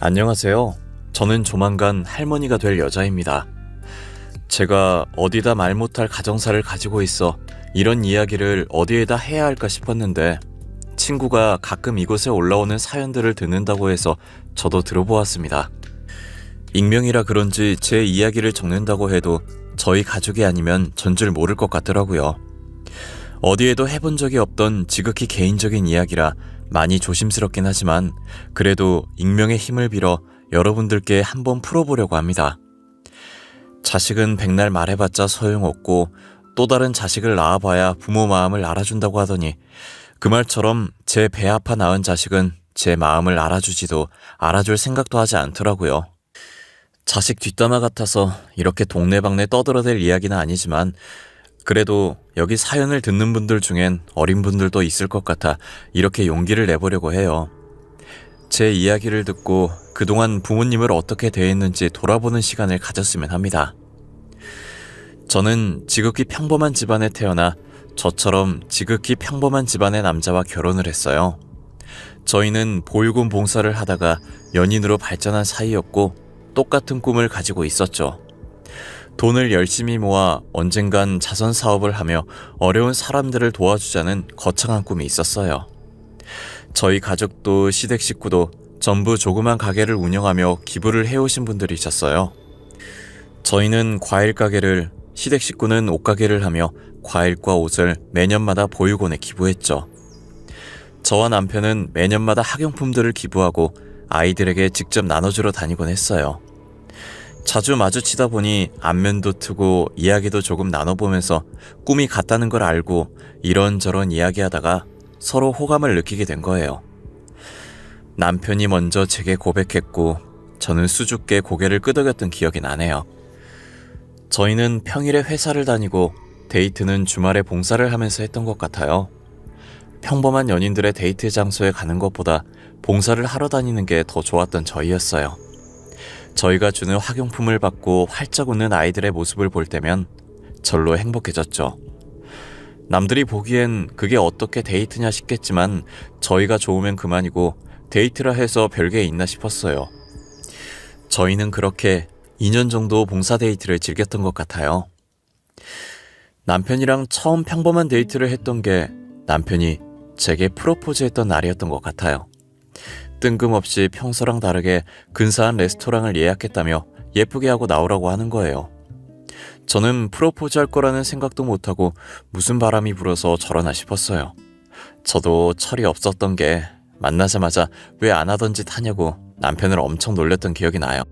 안녕하세요. 저는 조만간 할머니가 될 여자입니다. 제가 어디다 말 못할 가정사를 가지고 있어 이런 이야기를 어디에다 해야 할까 싶었는데 친구가 가끔 이곳에 올라오는 사연들을 듣는다고 해서 저도 들어보았습니다. 익명이라 그런지 제 이야기를 적는다고 해도 저희 가족이 아니면 전줄 모를 것 같더라고요. 어디에도 해본 적이 없던 지극히 개인적인 이야기라 많이 조심스럽긴 하지만 그래도 익명의 힘을 빌어 여러분들께 한번 풀어보려고 합니다. 자식은 백날 말해봤자 소용없고 또 다른 자식을 낳아봐야 부모 마음을 알아준다고 하더니 그 말처럼 제 배 아파 낳은 자식은 제 마음을 알아주지도 알아줄 생각도 하지 않더라고요. 자식 뒷담화 같아서 이렇게 동네방네 떠들어댈 이야기는 아니지만 그래도 여기 사연을 듣는 분들 중엔 어린 분들도 있을 것 같아 이렇게 용기를 내보려고 해요. 제 이야기를 듣고 그동안 부모님을 어떻게 대했는지 돌아보는 시간을 가졌으면 합니다. 저는 지극히 평범한 집안에 태어나 저처럼 지극히 평범한 집안의 남자와 결혼을 했어요. 저희는 보육원 봉사를 하다가 연인으로 발전한 사이였고 똑같은 꿈을 가지고 있었죠. 돈을 열심히 모아 언젠간 자선 사업을 하며 어려운 사람들을 도와주자는 거창한 꿈이 있었어요. 저희 가족도 시댁 식구도 전부 조그만 가게를 운영하며 기부를 해오신 분들이셨어요. 저희는 과일 가게를, 시댁 식구는 옷 가게를 하며 과일과 옷을 매년마다 보육원에 기부했죠. 저와 남편은 매년마다 학용품들을 기부하고 아이들에게 직접 나눠주러 다니곤 했어요. 자주 마주치다 보니 안면도 트고 이야기도 조금 나눠보면서 꿈이 같다는 걸 알고 이런저런 이야기하다가 서로 호감을 느끼게 된 거예요. 남편이 먼저 제게 고백했고 저는 수줍게 고개를 끄덕였던 기억이 나네요. 저희는 평일에 회사를 다니고 데이트는 주말에 봉사를 하면서 했던 것 같아요. 평범한 연인들의 데이트 장소에 가는 것보다 봉사를 하러 다니는 게 더 좋았던 저희였어요. 저희가 주는 학용품을 받고 활짝 웃는 아이들의 모습을 볼 때면 절로 행복해졌죠. 남들이 보기엔 그게 어떻게 데이트냐 싶겠지만 저희가 좋으면 그만이고 데이트라 해서 별게 있나 싶었어요. 저희는 그렇게 2년 정도 봉사 데이트를 즐겼던 것 같아요. 남편이랑 처음 평범한 데이트를 했던 게 남편이 제게 프로포즈했던 날이었던 것 같아요. 뜬금없이 평소랑 다르게 근사한 레스토랑을 예약했다며 예쁘게 하고 나오라고 하는 거예요. 저는 프로포즈 할 거라는 생각도 못하고 무슨 바람이 불어서 저러나 싶었어요. 저도 철이 없었던 게 만나자마자 왜 안 하던 짓 하냐고 남편을 엄청 놀렸던 기억이 나요.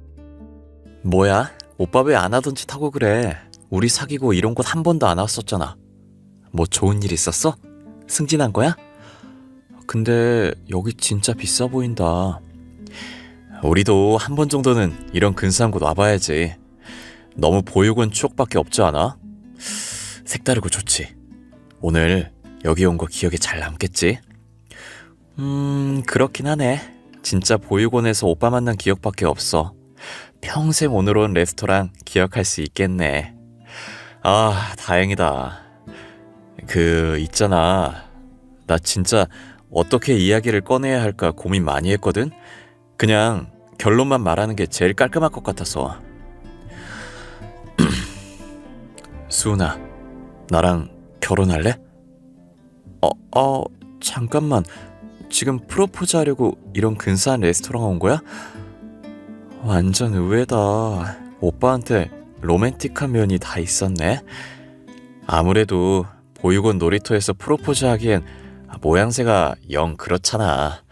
뭐야? 오빠 왜 안 하던 짓 하고 그래? 우리 사귀고 이런 곳 한 번도 안 왔었잖아. 뭐 좋은 일 있었어? 승진한 거야? 근데 여기 진짜 비싸 보인다. 우리도 한 번 정도는 이런 근사한 곳 와봐야지. 너무 보육원 추억밖에 없지 않아? 색다르고 좋지. 오늘 여기 온 거 기억에 잘 남겠지? 그렇긴 하네. 진짜 보육원에서 오빠 만난 기억밖에 없어. 평생 오늘 온 레스토랑 기억할 수 있겠네. 아, 다행이다. 있잖아. 나 진짜 어떻게 이야기를 꺼내야 할까 고민 많이 했거든? 그냥 결론만 말하는 게 제일 깔끔할 것 같아서. 수은아, 나랑 결혼할래? 잠깐만. 지금 프로포즈 하려고 이런 근사한 레스토랑 온 거야? 완전 의외다. 오빠한테 로맨틱한 면이 다 있었네. 아무래도 보육원 놀이터에서 프로포즈 하기엔 모양새가 영 그렇잖아.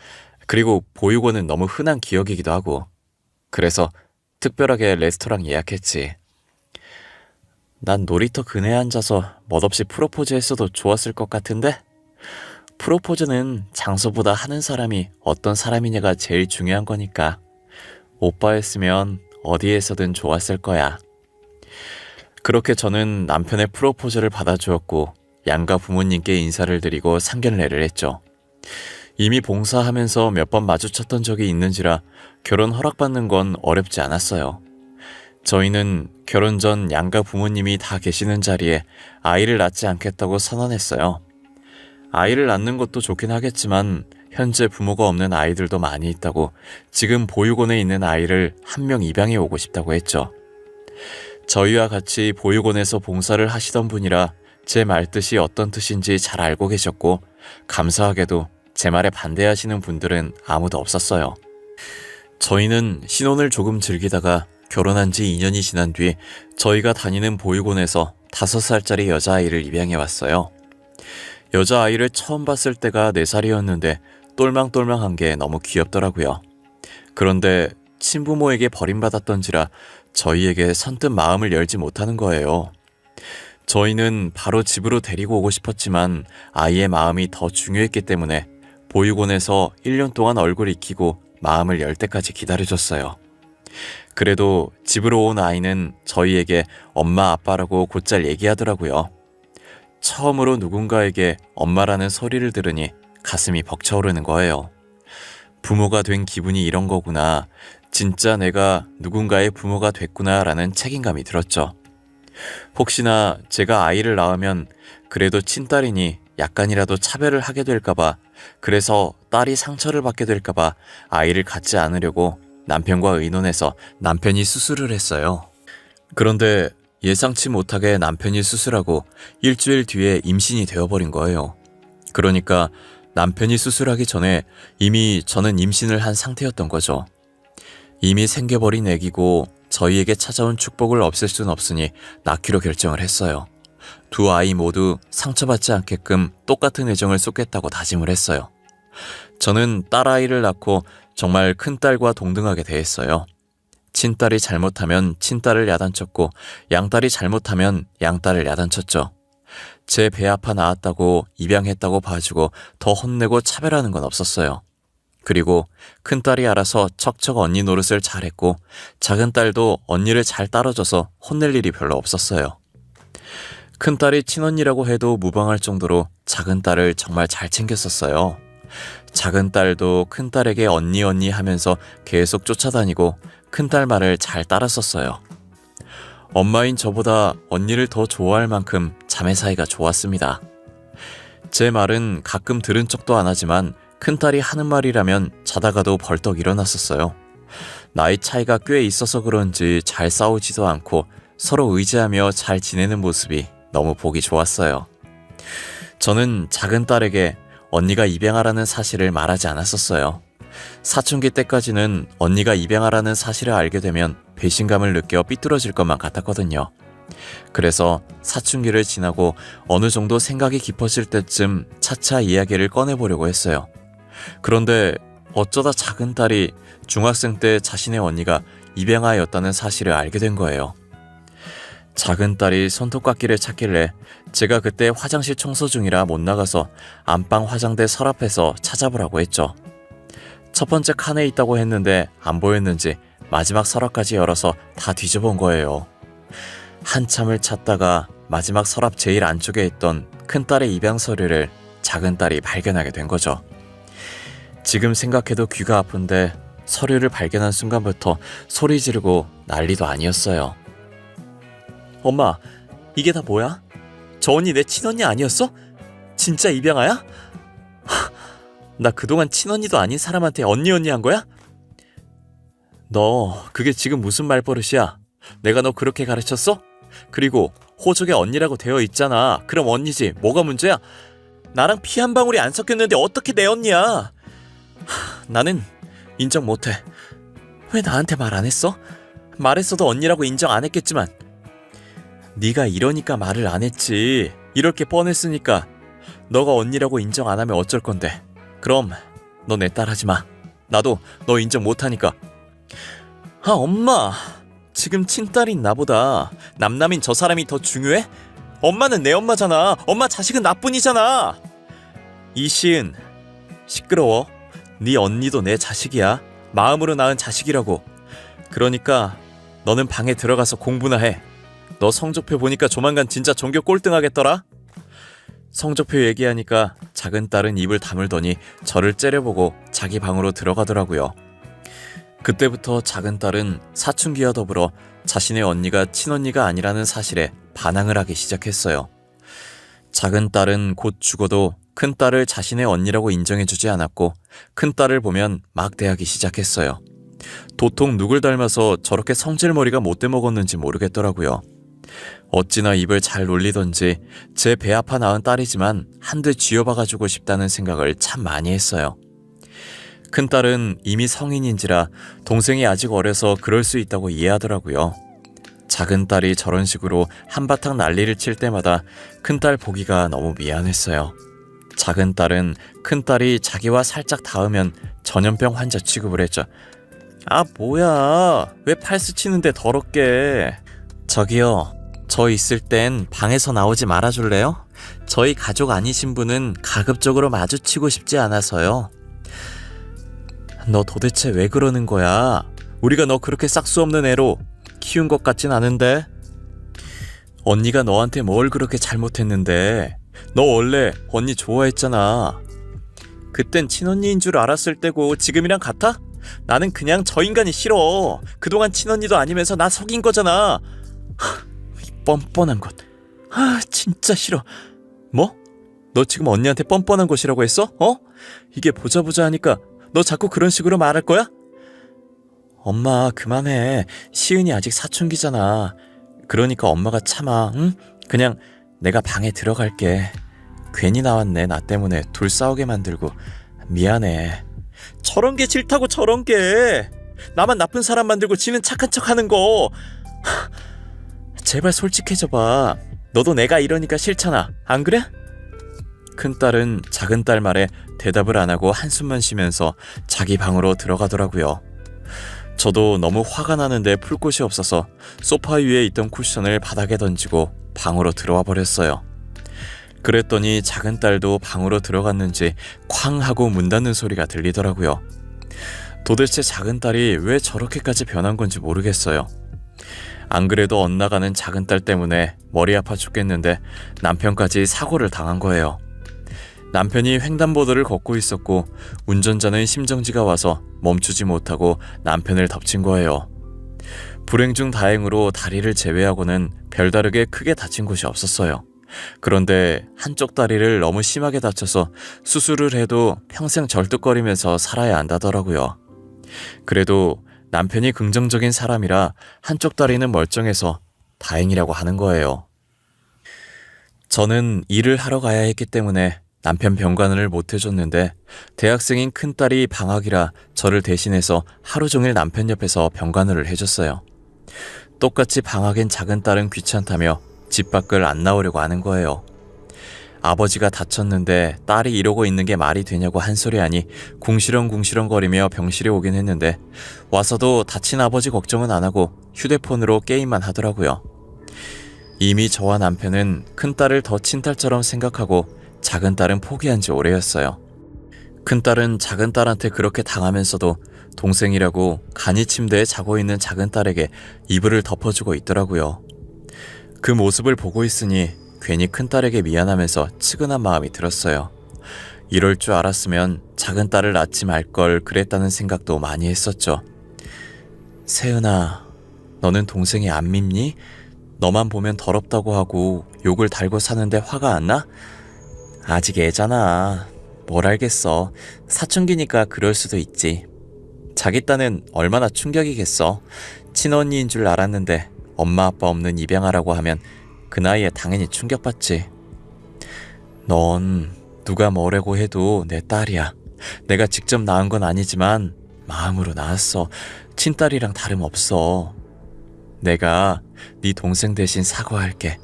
그리고 보육원은 너무 흔한 기억이기도 하고. 그래서 특별하게 레스토랑 예약했지. 난 놀이터 근해에 앉아서 멋없이 프로포즈 했어도 좋았을 것 같은데? 프로포즈는 장소보다 하는 사람이 어떤 사람이냐가 제일 중요한 거니까. 오빠였으면 어디에서든 좋았을 거야. 그렇게 저는 남편의 프로포즈를 받아주었고 양가 부모님께 인사를 드리고 상견례를 했죠. 이미 봉사하면서 몇 번 마주쳤던 적이 있는지라 결혼 허락받는 건 어렵지 않았어요. 저희는 결혼 전 양가 부모님이 다 계시는 자리에 아이를 낳지 않겠다고 선언했어요. 아이를 낳는 것도 좋긴 하겠지만 현재 부모가 없는 아이들도 많이 있다고 지금 보육원에 있는 아이를 한 명 입양해 오고 싶다고 했죠. 저희와 같이 보육원에서 봉사를 하시던 분이라 제 말뜻이 어떤 뜻인지 잘 알고 계셨고 감사하게도 제 말에 반대하시는 분들은 아무도 없었어요. 저희는 신혼을 조금 즐기다가 결혼한 지 2년이 지난 뒤 저희가 다니는 보육원에서 5살짜리 여자아이를 입양해 왔어요. 여자아이를 처음 봤을 때가 4살이었는데 똘망똘망한 게 너무 귀엽더라고요. 그런데 친부모에게 버림받았던지라 저희에게 선뜻 마음을 열지 못하는 거예요. 저희는 바로 집으로 데리고 오고 싶었지만 아이의 마음이 더 중요했기 때문에 보육원에서 1년 동안 얼굴 익히고 마음을 열 때까지 기다려줬어요. 그래도 집으로 온 아이는 저희에게 엄마 아빠라고 곧잘 얘기하더라고요. 처음으로 누군가에게 엄마라는 소리를 들으니 가슴이 벅차오르는 거예요. 부모가 된 기분이 이런 거구나. 진짜 내가 누군가의 부모가 됐구나라는 책임감이 들었죠. 혹시나 제가 아이를 낳으면 그래도 친딸이니 약간이라도 차별을 하게 될까봐, 그래서 딸이 상처를 받게 될까봐 아이를 갖지 않으려고 남편과 의논해서 남편이 수술을 했어요. 그런데 예상치 못하게 남편이 수술하고 일주일 뒤에 임신이 되어버린 거예요. 그러니까 남편이 수술하기 전에 이미 저는 임신을 한 상태였던 거죠. 이미 생겨버린 애기고 저희에게 찾아온 축복을 없앨 순 없으니 낳기로 결정을 했어요. 두 아이 모두 상처받지 않게끔 똑같은 애정을 쏟겠다고 다짐을 했어요. 저는 딸아이를 낳고 정말 큰딸과 동등하게 대했어요. 친딸이 잘못하면 친딸을 야단쳤고 양딸이 잘못하면 양딸을 야단쳤죠. 제 배 아파 낳았다고 입양했다고 봐주고 더 혼내고 차별하는 건 없었어요. 그리고 큰딸이 알아서 척척 언니 노릇을 잘했고 작은 딸도 언니를 잘 따라줘서 혼낼 일이 별로 없었어요. 큰딸이 친언니라고 해도 무방할 정도로 작은 딸을 정말 잘 챙겼었어요. 작은 딸도 큰딸에게 언니 언니 하면서 계속 쫓아다니고 큰딸 말을 잘 따랐었어요. 엄마인 저보다 언니를 더 좋아할 만큼 자매 사이가 좋았습니다. 제 말은 가끔 들은 척도 안 하지만 큰딸이 하는 말이라면 자다가도 벌떡 일어났었어요. 나이 차이가 꽤 있어서 그런지 잘 싸우지도 않고 서로 의지하며 잘 지내는 모습이 너무 보기 좋았어요. 저는 작은 딸에게 언니가 입양하라는 사실을 말하지 않았었어요. 사춘기 때까지는 언니가 입양하라는 사실을 알게 되면 배신감을 느껴 삐뚤어질 것만 같았거든요. 그래서 사춘기를 지나고 어느 정도 생각이 깊어질 때쯤 차차 이야기를 꺼내보려고 했어요. 그런데 어쩌다 작은 딸이 중학생 때 자신의 언니가 입양아였다는 사실을 알게 된 거예요. 작은 딸이 손톱깎이를 찾길래 제가 그때 화장실 청소 중이라 못 나가서 안방 화장대 서랍에서 찾아보라고 했죠. 첫 번째 칸에 있다고 했는데 안 보였는지 마지막 서랍까지 열어서 다 뒤져본 거예요. 한참을 찾다가 마지막 서랍 제일 안쪽에 있던 큰딸의 입양 서류를 작은 딸이 발견하게 된 거죠. 지금 생각해도 귀가 아픈데 서류를 발견한 순간부터 소리 지르고 난리도 아니었어요. 엄마, 이게 다 뭐야? 저 언니 내 친언니 아니었어? 진짜 입양아야? 나 그동안 친언니도 아닌 사람한테 언니 한 거야? 너 그게 지금 무슨 말버릇이야? 내가 너 그렇게 가르쳤어? 그리고 호적에 언니라고 되어 있잖아. 그럼 언니지. 뭐가 문제야? 나랑 피 한 방울이 안 섞였는데 어떻게 내 언니야? 나는 인정 못해. 왜 나한테 말 안 했어? 말했어도 언니라고 인정 안 했겠지만. 네가 이러니까 말을 안 했지. 이럴 게 뻔했으니까. 너가 언니라고 인정 안 하면 어쩔 건데. 그럼 너 내 딸 하지 마. 나도 너 인정 못하니까. 아, 엄마. 지금 친딸인 나보다 남남인 저 사람이 더 중요해? 엄마는 내 엄마잖아. 엄마 자식은 나뿐이잖아. 이시은, 시끄러워. 네 언니도 내 자식이야. 마음으로 낳은 자식이라고. 그러니까 너는 방에 들어가서 공부나 해. 너 성적표 보니까 조만간 진짜 전교 꼴등하겠더라. 성적표 얘기하니까 작은 딸은 입을 다물더니 저를 째려보고 자기 방으로 들어가더라고요. 그때부터 작은 딸은 사춘기와 더불어 자신의 언니가 친언니가 아니라는 사실에 반항을 하기 시작했어요. 작은 딸은 곧 죽어도 큰 딸을 자신의 언니라고 인정해주지 않았고 큰 딸을 보면 막대하기 시작했어요. 도통 누굴 닮아서 저렇게 성질머리가 못돼 먹었는지 모르겠더라고요. 어찌나 입을 잘 놀리던지 제 배 아파 낳은 딸이지만 한대 쥐어박아주고 싶다는 생각을 참 많이 했어요. 큰딸은 이미 성인인지라 동생이 아직 어려서 그럴 수 있다고 이해하더라고요. 작은 딸이 저런 식으로 한바탕 난리를 칠 때마다 큰딸 보기가 너무 미안했어요. 작은 딸은 큰딸이 자기와 살짝 닿으면 전염병 환자 취급을 했죠. 아 뭐야, 왜 팔스 치는데 더럽게. 저기요, 저 있을 땐 방에서 나오지 말아줄래요? 저희 가족 아니신 분은 가급적으로 마주치고 싶지 않아서요. 너 도대체 왜 그러는 거야? 우리가 너 그렇게 싹수 없는 애로 키운 것 같진 않은데? 언니가 너한테 뭘 그렇게 잘못했는데? 너 원래 언니 좋아했잖아. 그땐 친언니인 줄 알았을 때고 지금이랑 같아? 나는 그냥 저 인간이 싫어. 그동안 친언니도 아니면서 나 속인 거잖아. 이 뻔뻔한 것. 진짜 싫어. 뭐? 너 지금 언니한테 뻔뻔한 것이라고 했어? 이게 보자 하니까 너 자꾸 그런 식으로 말할 거야? 엄마 그만해. 시은이 아직 사춘기잖아. 그러니까 엄마가 참아. 응? 그냥 내가 방에 들어갈게. 괜히 나왔네. 나 때문에 둘 싸우게 만들고. 미안해. 저런 게 싫다고. 저런 게 나만 나쁜 사람 만들고 지는 착한 척 하는 거. 제발 솔직해져봐. 너도 내가 이러니까 싫잖아. 안 그래? 큰딸은 작은딸 말에 대답을 안 하고 한숨만 쉬면서 자기 방으로 들어가더라고요. 저도 너무 화가 나는데 풀 곳이 없어서 소파 위에 있던 쿠션을 바닥에 던지고 방으로 들어와 버렸어요. 그랬더니 작은딸도 방으로 들어갔는지 쾅 하고 문 닫는 소리가 들리더라고요. 도대체 작은딸이 왜 저렇게까지 변한 건지 모르겠어요. 안 그래도 엇나가는 작은딸 때문에 머리 아파 죽겠는데 남편까지 사고를 당한 거예요. 남편이 횡단보도를 걷고 있었고 운전자는 심정지가 와서 멈추지 못하고 남편을 덮친 거예요. 불행 중 다행으로 다리를 제외하고는 별다르게 크게 다친 곳이 없었어요. 그런데 한쪽 다리를 너무 심하게 다쳐서 수술을 해도 평생 절뚝거리면서 살아야 한다더라고요. 그래도 남편이 긍정적인 사람이라 한쪽 다리는 멀쩡해서 다행이라고 하는 거예요. 저는 일을 하러 가야 했기 때문에 남편 병간을 못 해줬는데 대학생인 큰딸이 방학이라 저를 대신해서 하루 종일 남편 옆에서 병간호를 해줬어요. 똑같이 방학엔 작은딸은 귀찮다며 집 밖을 안 나오려고 하는 거예요. 아버지가 다쳤는데 딸이 이러고 있는 게 말이 되냐고 한 소리 하니 궁시렁궁시렁거리며 병실에 오긴 했는데 와서도 다친 아버지 걱정은 안 하고 휴대폰으로 게임만 하더라고요. 이미 저와 남편은 큰딸을 더 친딸처럼 생각하고 작은딸은 포기한 지 오래였어요. 큰딸은 작은딸한테 그렇게 당하면서도 동생이라고 간이 침대에 자고 있는 작은딸에게 이불을 덮어주고 있더라고요. 그 모습을 보고 있으니 괜히 큰딸에게 미안하면서 측은한 마음이 들었어요. 이럴 줄 알았으면 작은딸을 낳지 말걸 그랬다는 생각도 많이 했었죠. 세은아, 너는 동생이 안 밉니? 너만 보면 더럽다고 하고 욕을 달고 사는데 화가 안 나? 아직 애잖아. 뭘 알겠어. 사춘기니까 그럴 수도 있지. 자기 딴은 얼마나 충격이겠어. 친언니인 줄 알았는데 엄마 아빠 없는 입양아라고 하면 그 나이에 당연히 충격받지. 넌 누가 뭐라고 해도 내 딸이야. 내가 직접 낳은 건 아니지만 마음으로 낳았어. 친딸이랑 다름없어. 내가 네 동생 대신 사과할게.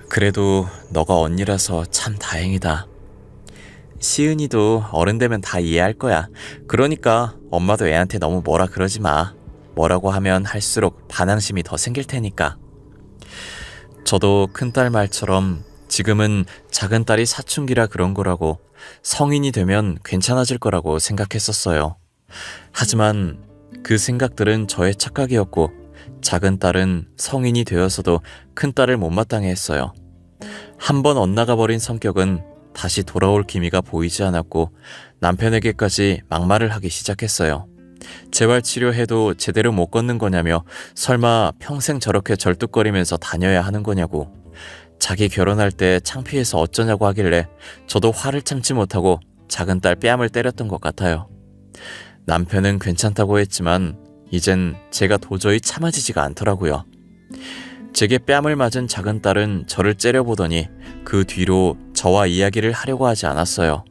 그래도 너가 언니라서 참 다행이다. 시은이도 어른 되면 다 이해할 거야. 그러니까 엄마도 애한테 너무 뭐라 그러지 마. 뭐라고 하면 할수록 반항심이 더 생길 테니까. 저도 큰딸 말처럼 지금은 작은딸이 사춘기라 그런 거라고 성인이 되면 괜찮아질 거라고 생각했었어요. 하지만 그 생각들은 저의 착각이었고 작은딸은 성인이 되어서도 큰딸을 못마땅해 했어요. 한번 엇나가 버린 성격은 다시 돌아올 기미가 보이지 않았고 남편에게까지 막말을 하기 시작했어요. 재활치료해도 제대로 못 걷는 거냐며 설마 평생 저렇게 절뚝거리면서 다녀야 하는 거냐고. 자기 결혼할 때 창피해서 어쩌냐고 하길래 저도 화를 참지 못하고 작은 딸 뺨을 때렸던 것 같아요. 남편은 괜찮다고 했지만 이젠 제가 도저히 참아지지가 않더라고요. 제게 뺨을 맞은 작은 딸은 저를 째려보더니 그 뒤로 저와 이야기를 하려고 하지 않았어요.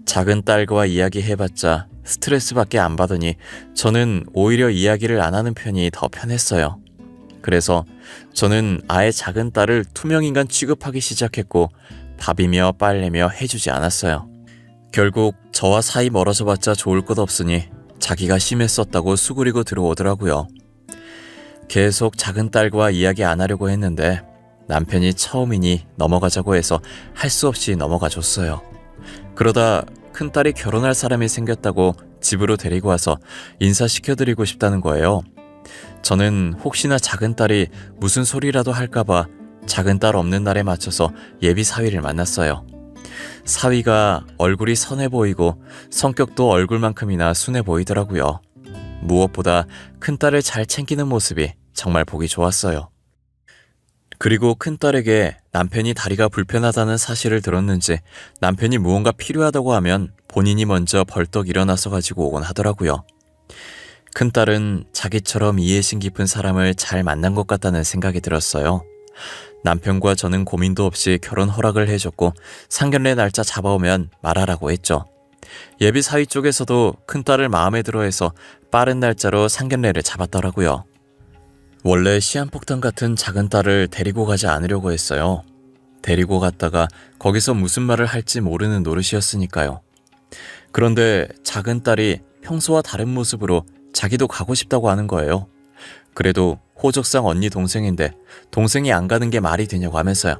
작은 딸과 이야기해봤자 스트레스밖에 안 받으니 저는 오히려 이야기를 안 하는 편이 더 편했어요. 그래서 저는 아예 작은 딸을 투명인간 취급하기 시작했고 밥이며 빨래며 해주지 않았어요. 결국 저와 사이 멀어져봤자 좋을 것 없으니 자기가 심했었다고 수그리고 들어오더라고요. 계속 작은 딸과 이야기 안 하려고 했는데 남편이 처음이니 넘어가자고 해서 할 수 없이 넘어가 줬어요. 그러다 큰딸이 결혼할 사람이 생겼다고 집으로 데리고 와서 인사시켜드리고 싶다는 거예요. 저는 혹시나 작은 딸이 무슨 소리라도 할까봐 작은 딸 없는 날에 맞춰서 예비 사위를 만났어요. 사위가 얼굴이 선해 보이고 성격도 얼굴만큼이나 순해 보이더라고요. 무엇보다 큰딸을 잘 챙기는 모습이 정말 보기 좋았어요. 그리고 큰딸에게 남편이 다리가 불편하다는 사실을 들었는지 남편이 무언가 필요하다고 하면 본인이 먼저 벌떡 일어나서 가지고 오곤 하더라고요. 큰딸은 자기처럼 이해심 깊은 사람을 잘 만난 것 같다는 생각이 들었어요. 남편과 저는 고민도 없이 결혼 허락을 해줬고 상견례 날짜 잡아오면 말하라고 했죠. 예비 사위 쪽에서도 큰딸을 마음에 들어해서 빠른 날짜로 상견례를 잡았더라고요. 원래 시한폭탄 같은 작은 딸을 데리고 가지 않으려고 했어요. 데리고 갔다가 거기서 무슨 말을 할지 모르는 노릇이었으니까요. 그런데 작은 딸이 평소와 다른 모습으로 자기도 가고 싶다고 하는 거예요. 그래도 호적상 언니 동생인데 동생이 안 가는 게 말이 되냐고 하면서요.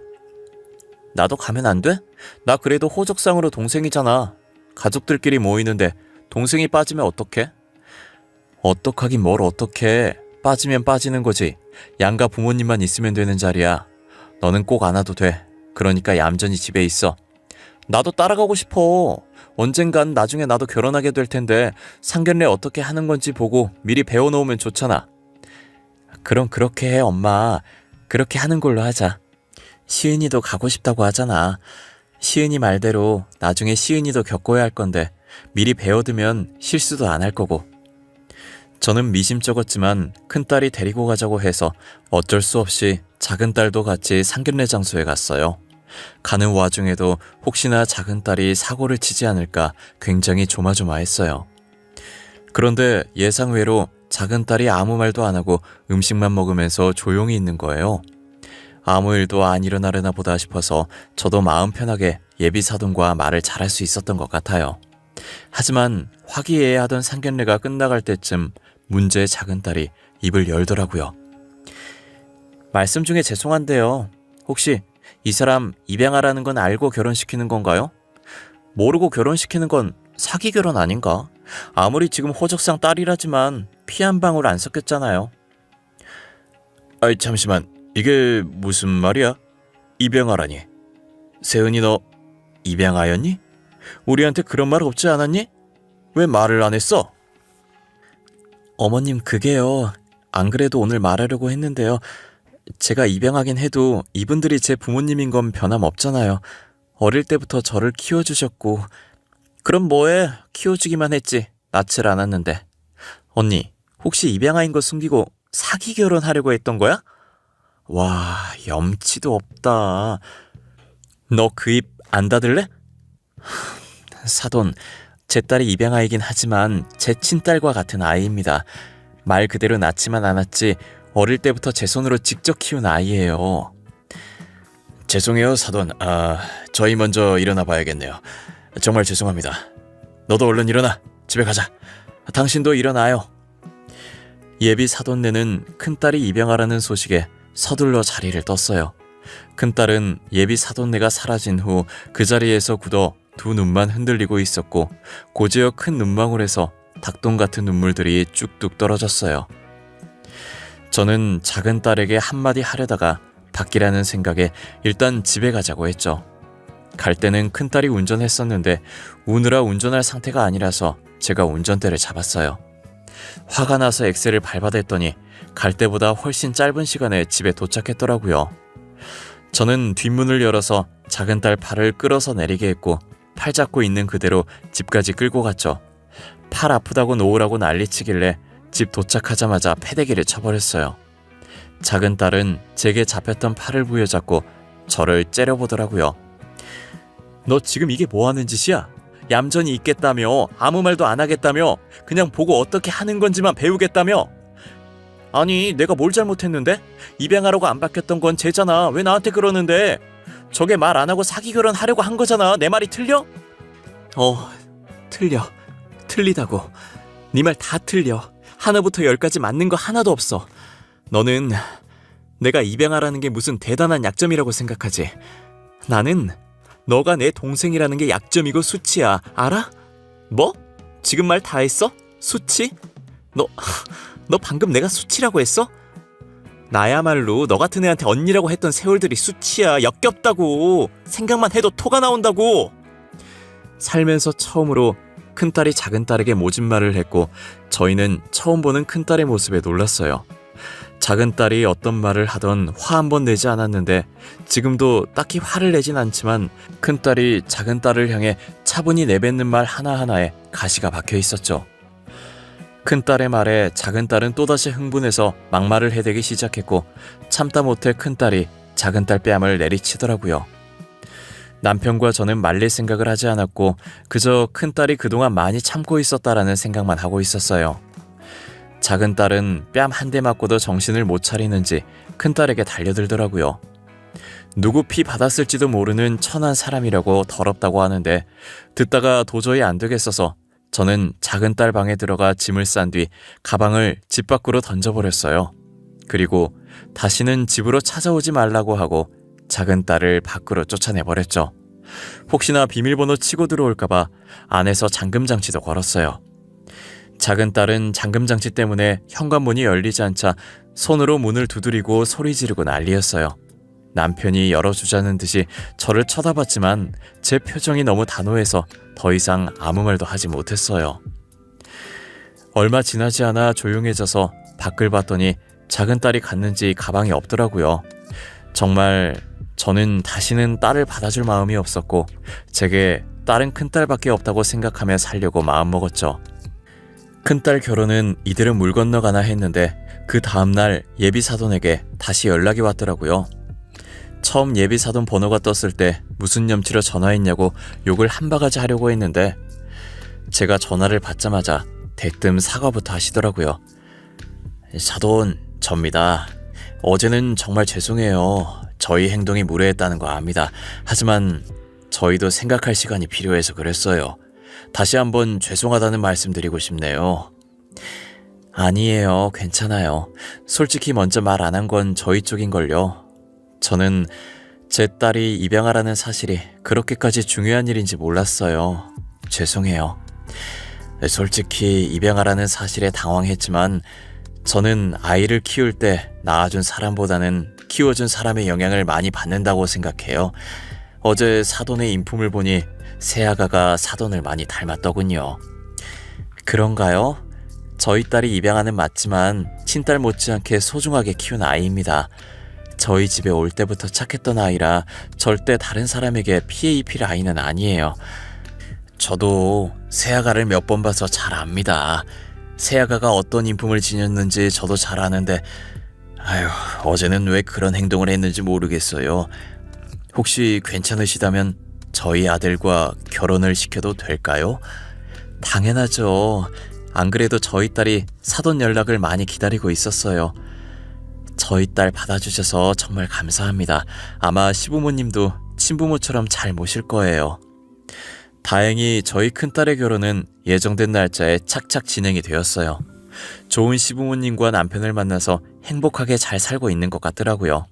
나도 가면 안 돼? 나 그래도 호적상으로 동생이잖아. 가족들끼리 모이는데 동생이 빠지면 어떡해? 어떡하긴 뭘 어떡해. 빠지면 빠지는 거지. 양가 부모님만 있으면 되는 자리야. 너는 꼭 안 와도 돼. 그러니까 얌전히 집에 있어. 나도 따라가고 싶어. 언젠간 나중에 나도 결혼하게 될 텐데 상견례 어떻게 하는 건지 보고 미리 배워놓으면 좋잖아. 그럼 그렇게 해, 엄마. 그렇게 하는 걸로 하자. 시은이도 가고 싶다고 하잖아. 시은이 말대로 나중에 시은이도 겪어야 할 건데 미리 배워두면 실수도 안 할 거고. 저는 미심쩍었지만 큰딸이 데리고 가자고 해서 어쩔 수 없이 작은 딸도 같이 상견례 장소에 갔어요. 가는 와중에도 혹시나 작은 딸이 사고를 치지 않을까 굉장히 조마조마했어요. 그런데 예상외로 작은 딸이 아무 말도 안 하고 음식만 먹으면서 조용히 있는 거예요. 아무 일도 안 일어나려나 보다 싶어서 저도 마음 편하게 예비 사돈과 말을 잘할 수 있었던 것 같아요. 하지만 화기애애하던 상견례가 끝나갈 때쯤 문제의 작은 딸이 입을 열더라고요. 말씀 중에 죄송한데요. 혹시 이 사람 입양하라는 건 알고 결혼시키는 건가요? 모르고 결혼시키는 건 사기 결혼 아닌가? 아무리 지금 호적상 딸이라지만 피 한 방울 안 섞였잖아요. 아이 잠시만, 이게 무슨 말이야? 입양하라니. 세은이 너 입양하였니? 우리한테 그런 말 없지 않았니? 왜 말을 안 했어? 어머님 그게요. 안 그래도 오늘 말하려고 했는데요. 제가 입양하긴 해도 이분들이 제 부모님인 건 변함없잖아요. 어릴 때부터 저를 키워주셨고. 그럼 뭐해? 키워주기만 했지. 낳질 않았는데. 언니, 혹시 입양아인 거 숨기고 사기 결혼하려고 했던 거야? 와, 염치도 없다. 너 그 입 안 닫을래? 사돈, 제 딸이 입양아이긴 하지만 제 친딸과 같은 아이입니다. 말 그대로 낳지만 않았지 어릴 때부터 제 손으로 직접 키운 아이예요. 죄송해요, 사돈. 저희 먼저 일어나 봐야겠네요. 정말 죄송합니다. 너도 얼른 일어나. 집에 가자. 당신도 일어나요. 예비 사돈네는 큰딸이 입양하라는 소식에 서둘러 자리를 떴어요. 큰딸은 예비 사돈네가 사라진 후 그 자리에서 굳어 두 눈만 흔들리고 있었고 고지어 큰 눈망울에서 닭똥 같은 눈물들이 쭉쭉 떨어졌어요. 저는 작은 딸에게 한마디 하려다가 바뀌라는 생각에 일단 집에 가자고 했죠. 갈 때는 큰딸이 운전했었는데 우느라 운전할 상태가 아니라서 제가 운전대를 잡았어요. 화가 나서 엑셀을 밟아댔더니 갈 때보다 훨씬 짧은 시간에 집에 도착했더라고요. 저는 뒷문을 열어서 작은 딸 팔을 끌어서 내리게 했고 팔 잡고 있는 그대로 집까지 끌고 갔죠. 팔 아프다고 놓으라고 난리치길래 집 도착하자마자 패대기를 쳐버렸어요. 작은 딸은 제게 잡혔던 팔을 부여잡고 저를 째려보더라고요. 너 지금 이게 뭐하는 짓이야? 얌전히 있겠다며, 아무 말도 안 하겠다며, 그냥 보고 어떻게 하는 건지만 배우겠다며. 아니, 내가 뭘 잘못했는데? 입양하라고 안 바뀌었던 건 쟤잖아. 왜 나한테 그러는데? 저게 말 안 하고 사기 결혼하려고 한 거잖아. 내 말이 틀려? 틀려. 틀리다고. 네 말 다 틀려. 하나부터 열까지 맞는 거 하나도 없어. 너는 내가 입양하라는 게 무슨 대단한 약점이라고 생각하지. 나는 너가 내 동생이라는 게 약점이고 수치야. 알아? 뭐? 지금 말 다 했어? 수치? 너 방금 내가 수치라고 했어? 나야말로 너 같은 애한테 언니라고 했던 세월들이 수치야. 역겹다고. 생각만 해도 토가 나온다고. 살면서 처음으로 큰딸이 작은딸에게 모진 말을 했고 저희는 처음 보는 큰딸의 모습에 놀랐어요. 작은딸이 어떤 말을 하던 화 한 번 내지 않았는데 지금도 딱히 화를 내진 않지만 큰딸이 작은딸을 향해 차분히 내뱉는 말 하나하나에 가시가 박혀 있었죠. 큰딸의 말에 작은딸은 또다시 흥분해서 막말을 해대기 시작했고 참다 못해 큰딸이 작은딸 뺨을 내리치더라고요. 남편과 저는 말릴 생각을 하지 않았고 그저 큰딸이 그동안 많이 참고 있었다라는 생각만 하고 있었어요. 작은딸은 뺨 한 대 맞고도 정신을 못 차리는지 큰딸에게 달려들더라고요. 누구 피 받았을지도 모르는 천한 사람이라고 더럽다고 하는데 듣다가 도저히 안 되겠어서 저는 작은딸 방에 들어가 짐을 싼 뒤 가방을 집 밖으로 던져버렸어요. 그리고 다시는 집으로 찾아오지 말라고 하고 작은딸을 밖으로 쫓아내버렸죠. 혹시나 비밀번호 치고 들어올까봐 안에서 잠금장치도 걸었어요. 작은딸은 잠금장치 때문에 현관문이 열리지 않자 손으로 문을 두드리고 소리 지르고 난리였어요. 남편이 열어주자는 듯이 저를 쳐다봤지만 제 표정이 너무 단호해서 더 이상 아무 말도 하지 못했어요. 얼마 지나지 않아 조용해져서 밖을 봤더니 작은딸이 갔는지 가방이 없더라고요. 정말 저는 다시는 딸을 받아줄 마음이 없었고 제게 딸은 큰딸밖에 없다고 생각하며 살려고 마음먹었죠. 큰딸 결혼은 이들은 물 건너가나 했는데 그 다음날 예비사돈에게 다시 연락이 왔더라고요. 처음 예비사돈 번호가 떴을 때 무슨 염치로 전화했냐고 욕을 한 바가지 하려고 했는데 제가 전화를 받자마자 대뜸 사과부터 하시더라고요. 사돈, 접니다. 어제는 정말 죄송해요. 저희 행동이 무례했다는 거 압니다. 하지만 저희도 생각할 시간이 필요해서 그랬어요. 다시 한번 죄송하다는 말씀 드리고 싶네요. 아니에요. 괜찮아요. 솔직히 먼저 말 안 한 건 저희 쪽인걸요. 저는 제 딸이 입양하라는 사실이 그렇게까지 중요한 일인지 몰랐어요. 죄송해요. 솔직히 입양하라는 사실에 당황했지만 저는 아이를 키울 때 낳아준 사람보다는 키워준 사람의 영향을 많이 받는다고 생각해요. 어제 사돈의 인품을 보니 새아가가 사돈을 많이 닮았더군요. 그런가요? 저희 딸이 입양하는 맞지만 친딸 못지않게 소중하게 키운 아이입니다. 저희 집에 올 때부터 착했던 아이라 절대 다른 사람에게 피해 입힐 아이는 아니에요. 저도 새아가를 몇 번 봐서 잘 압니다. 새아가가 어떤 인품을 지녔는지 저도 잘 아는데 어제는 왜 그런 행동을 했는지 모르겠어요. 혹시 괜찮으시다면 저희 아들과 결혼을 시켜도 될까요? 당연하죠. 안 그래도 저희 딸이 사돈 연락을 많이 기다리고 있었어요. 저희 딸 받아주셔서 정말 감사합니다. 아마 시부모님도 친부모처럼 잘 모실 거예요. 다행히 저희 큰딸의 결혼은 예정된 날짜에 착착 진행이 되었어요. 좋은 시부모님과 남편을 만나서 행복하게 잘 살고 있는 것 같더라고요.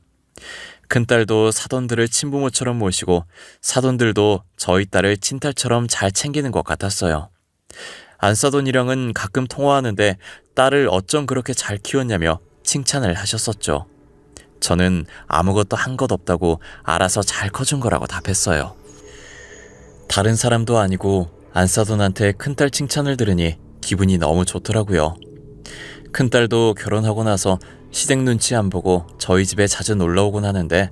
큰딸도 사돈들을 친부모처럼 모시고 사돈들도 저희 딸을 친딸처럼 잘 챙기는 것 같았어요. 안사돈이랑은 가끔 통화하는데 딸을 어쩜 그렇게 잘 키웠냐며 칭찬을 하셨었죠. 저는 아무것도 한 것 없다고 알아서 잘 커준 거라고 답했어요. 다른 사람도 아니고 안사돈한테 큰딸 칭찬을 들으니 기분이 너무 좋더라고요. 큰딸도 결혼하고 나서 시댁 눈치 안 보고 저희 집에 자주 놀러 오곤 하는데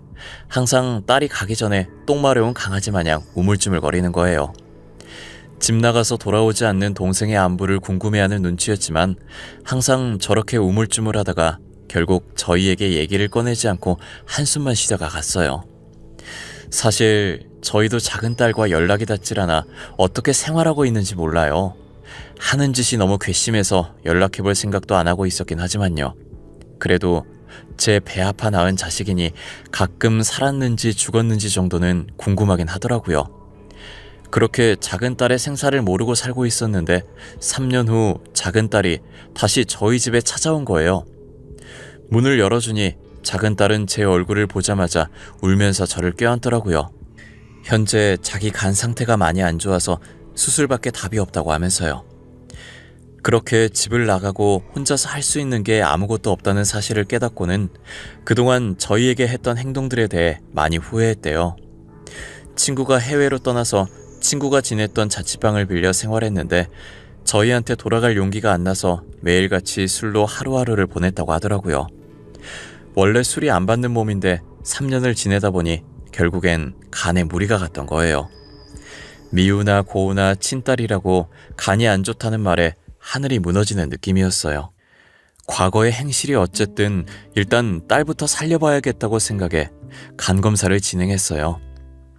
항상 딸이 가기 전에 똥 마려운 강아지 마냥 우물쭈물거리는 거예요. 집 나가서 돌아오지 않는 동생의 안부를 궁금해하는 눈치였지만 항상 저렇게 우물쭈물하다가 결국 저희에게 얘기를 꺼내지 않고 한숨만 쉬다가 갔어요. 사실 저희도 작은 딸과 연락이 닿질 않아 어떻게 생활하고 있는지 몰라요. 하는 짓이 너무 괘씸해서 연락해볼 생각도 안 하고 있었긴 하지만요. 그래도 제 배 아파 낳은 자식이니 가끔 살았는지 죽었는지 정도는 궁금하긴 하더라고요. 그렇게 작은 딸의 생사를 모르고 살고 있었는데 3년 후 작은 딸이 다시 저희 집에 찾아온 거예요. 문을 열어주니 작은 딸은 제 얼굴을 보자마자 울면서 저를 껴안더라고요. 현재 자기 간 상태가 많이 안 좋아서 수술밖에 답이 없다고 하면서요. 그렇게 집을 나가고 혼자서 할 수 있는 게 아무것도 없다는 사실을 깨닫고는 그동안 저희에게 했던 행동들에 대해 많이 후회했대요. 친구가 해외로 떠나서 친구가 지냈던 자취방을 빌려 생활했는데 저희한테 돌아갈 용기가 안 나서 매일같이 술로 하루하루를 보냈다고 하더라고요. 원래 술이 안 받는 몸인데 3년을 지내다 보니 결국엔 간에 무리가 갔던 거예요. 미우나 고우나 친딸이라고 간이 안 좋다는 말에 하늘이 무너지는 느낌이었어요. 과거의 행실이 어쨌든 일단 딸부터 살려봐야겠다고 생각해 간 검사를 진행했어요.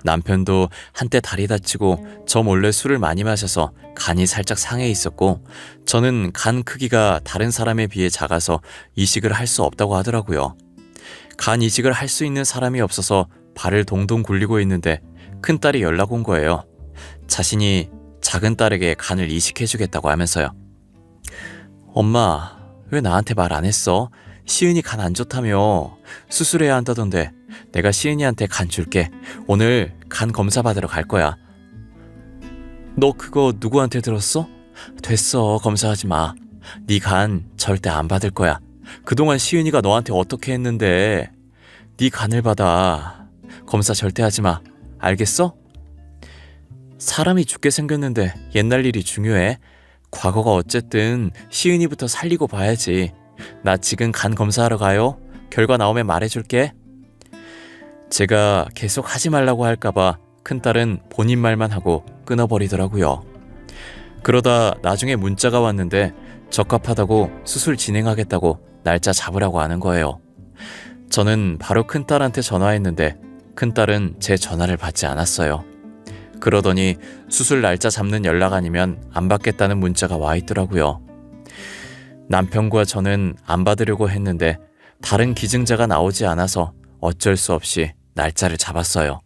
남편도 한때 다리 다치고 저 몰래 술을 많이 마셔서 간이 살짝 상해 있었고 저는 간 크기가 다른 사람에 비해 작아서 이식을 할 수 없다고 하더라고요. 간 이식을 할 수 있는 사람이 없어서 발을 동동 굴리고 있는데 큰딸이 연락 온 거예요. 자신이 작은 딸에게 간을 이식해주겠다고 하면서요. 엄마, 왜 나한테 말 안 했어? 시은이 간 안 좋다며. 수술해야 한다던데 내가 시은이한테 간 줄게. 오늘 간 검사 받으러 갈 거야. 너 그거 누구한테 들었어? 됐어, 검사하지 마. 네 간 절대 안 받을 거야. 그동안 시은이가 너한테 어떻게 했는데. 네 간을 받아. 검사 절대 하지 마. 알겠어? 사람이 죽게 생겼는데 옛날 일이 중요해? 과거가 어쨌든 시은이부터 살리고 봐야지. 나 지금 간 검사하러 가요. 결과 나오면 말해줄게. 제가 계속 하지 말라고 할까봐 큰딸은 본인 말만 하고 끊어버리더라고요. 그러다 나중에 문자가 왔는데 적합하다고 수술 진행하겠다고 날짜 잡으라고 하는 거예요. 저는 바로 큰딸한테 전화했는데 큰딸은 제 전화를 받지 않았어요. 그러더니 수술 날짜 잡는 연락 아니면 안 받겠다는 문자가 와 있더라고요. 남편과 저는 안 받으려고 했는데 다른 기증자가 나오지 않아서 어쩔 수 없이 날짜를 잡았어요.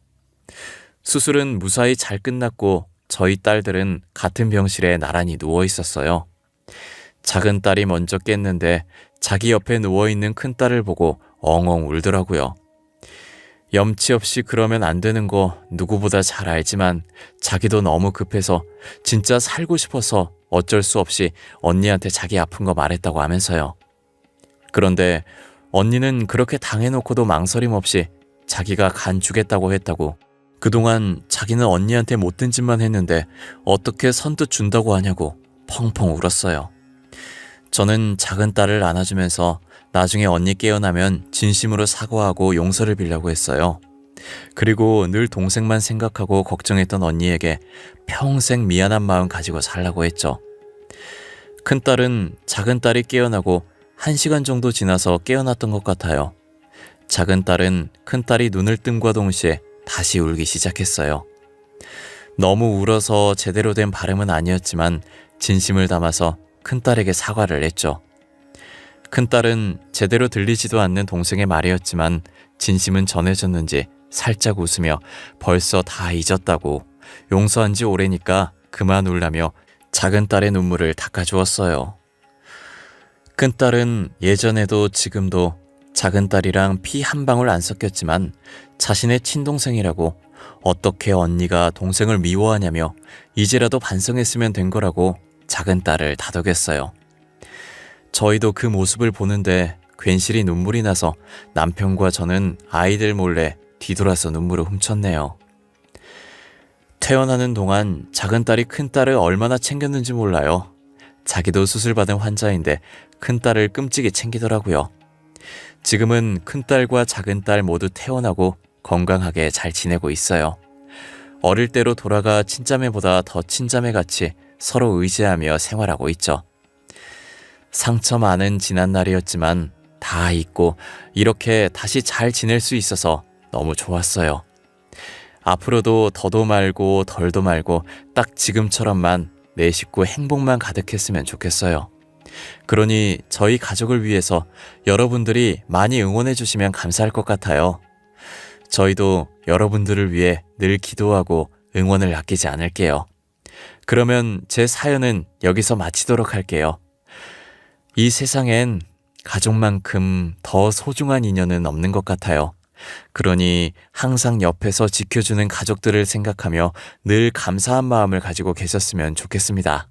수술은 무사히 잘 끝났고 저희 딸들은 같은 병실에 나란히 누워 있었어요. 작은 딸이 먼저 깼는데 자기 옆에 누워있는 큰딸을 보고 엉엉 울더라고요. 염치 없이 그러면 안 되는 거 누구보다 잘 알지만 자기도 너무 급해서 진짜 살고 싶어서 어쩔 수 없이 언니한테 자기 아픈 거 말했다고 하면서요. 그런데 언니는 그렇게 당해놓고도 망설임 없이 자기가 간 주겠다고 했다고, 그동안 자기는 언니한테 못된 짓만 했는데 어떻게 선뜻 준다고 하냐고 펑펑 울었어요. 저는 작은 딸을 안아주면서 나중에 언니 깨어나면 진심으로 사과하고 용서를 빌려고 했어요. 그리고 늘 동생만 생각하고 걱정했던 언니에게 평생 미안한 마음 가지고 살라고 했죠. 큰딸은 작은 딸이 깨어나고 1시간 정도 지나서 깨어났던 것 같아요. 작은 딸은 큰딸이 눈을 뜸과 동시에 다시 울기 시작했어요. 너무 울어서 제대로 된 발음은 아니었지만 진심을 담아서 큰딸에게 사과를 했죠. 큰딸은 제대로 들리지도 않는 동생의 말이었지만 진심은 전해졌는지 살짝 웃으며 벌써 다 잊었다고, 용서한 지 오래니까 그만 울라며 작은 딸의 눈물을 닦아주었어요. 큰딸은 예전에도 지금도 작은 딸이랑 피 한 방울 안 섞였지만 자신의 친동생이라고, 어떻게 언니가 동생을 미워하냐며 이제라도 반성했으면 된 거라고 작은 딸을 다독였어요. 저희도 그 모습을 보는데 괜시리 눈물이 나서 남편과 저는 아이들 몰래 뒤돌아서 눈물을 훔쳤네요. 퇴원하는 동안 작은 딸이 큰 딸을 얼마나 챙겼는지 몰라요. 자기도 수술받은 환자인데 큰딸을 끔찍이 챙기더라고요. 지금은 큰딸과 작은딸 모두 태어나고 건강하게 잘 지내고 있어요. 어릴 때로 돌아가 친자매보다 더 친자매같이 서로 의지하며 생활하고 있죠. 상처 많은 지난 날이었지만 다 잊고 이렇게 다시 잘 지낼 수 있어서 너무 좋았어요. 앞으로도 더도 말고 덜도 말고 딱 지금처럼만 내 식구 행복만 가득했으면 좋겠어요. 그러니 저희 가족을 위해서 여러분들이 많이 응원해 주시면 감사할 것 같아요. 저희도 여러분들을 위해 늘 기도하고 응원을 아끼지 않을게요. 그러면 제 사연은 여기서 마치도록 할게요. 이 세상엔 가족만큼 더 소중한 인연은 없는 것 같아요. 그러니 항상 옆에서 지켜주는 가족들을 생각하며 늘 감사한 마음을 가지고 계셨으면 좋겠습니다.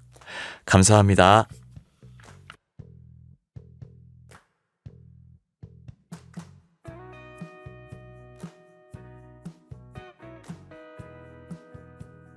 감사합니다.